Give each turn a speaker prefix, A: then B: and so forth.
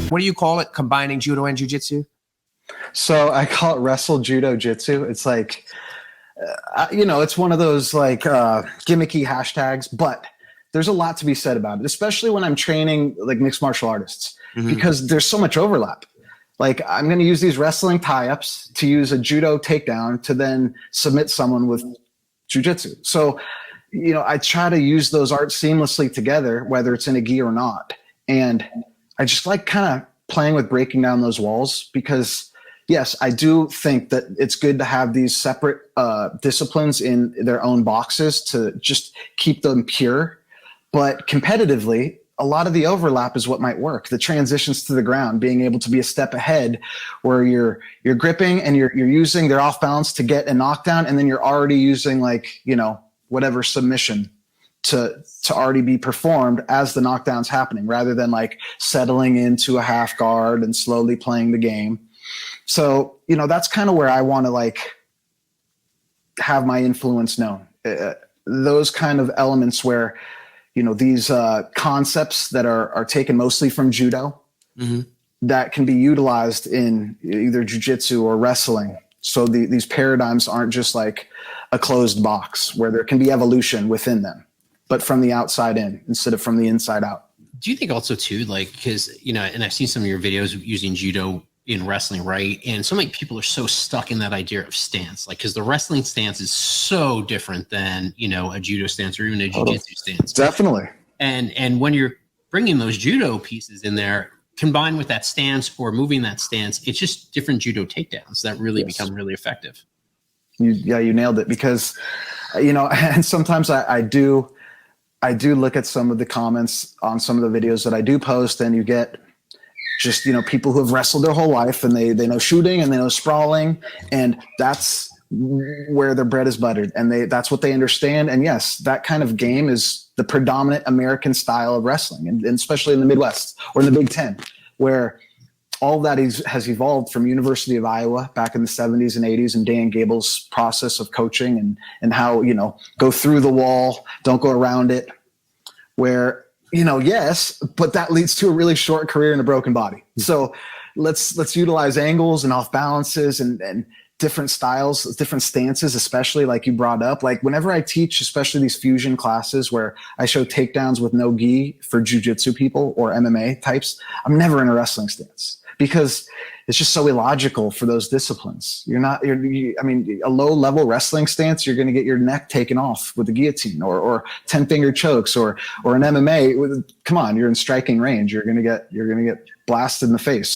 A: What do you call it, combining judo and jiu-jitsu?
B: So I call it wrestle judo jitsu. It's like, it's one of those like gimmicky hashtags, but there's a lot to be said about it, especially when I'm training like mixed martial artists, because there's so much overlap. Like I'm going to use these wrestling tie-ups to use a judo takedown to then submit someone with jiu-jitsu. So, I try to use those arts seamlessly together, whether it's in a gi or not. And I just like kind of playing with breaking down those walls because, yes, I do think that it's good to have these separate disciplines in their own boxes to just keep them pure. But competitively, a lot of the overlap is what might work. The transitions to the ground, being able to be a step ahead where you're gripping and you're using their off balance to get a knockdown, and then you're already using whatever submission to already be performed as the knockdown's happening, rather than like settling into a half guard and slowly playing the game. So, that's kind of where I want to like have my influence known. Those kind of elements where, these concepts that are taken mostly from judo that can be utilized in either jiu-jitsu or wrestling. So these paradigms aren't just like a closed box where there can be evolution within them, but from the outside in instead of from the inside out.
C: Do you think also too, like, because, and I've seen some of your videos using judo in wrestling, right? And so many people are so stuck in that idea of stance, like, because the wrestling stance is so different than, a judo stance or even a jiu-jitsu stance.
B: Definitely.
C: And when you're bringing those judo pieces in there, combined with that stance or moving that stance, it's just different judo takedowns that really become really effective.
B: You nailed it, because, and sometimes I do look at some of the comments on some of the videos that I do post, and you get just, people who have wrestled their whole life and they know shooting and they know sprawling, and that's where their bread is buttered, and that's what they understand. And yes, that kind of game is the predominant American style of wrestling, and especially in the Midwest or in the Big Ten, where all of that has evolved from University of Iowa back in the 70s and 80s, and Dan Gable's process of coaching and how, go through the wall, don't go around it, where, yes, but that leads to a really short career and a broken body. So let's utilize angles and off balances and different styles, different stances, especially like you brought up. Like whenever I teach, especially these fusion classes where I show takedowns with no gi for jiu-jitsu people or MMA types, I'm never in a wrestling stance, because it's just so illogical for those disciplines. A low level wrestling stance, you're going to get your neck taken off with a guillotine or 10 finger chokes or an MMA. Come on, you're in striking range. You're going to get blasted in the face.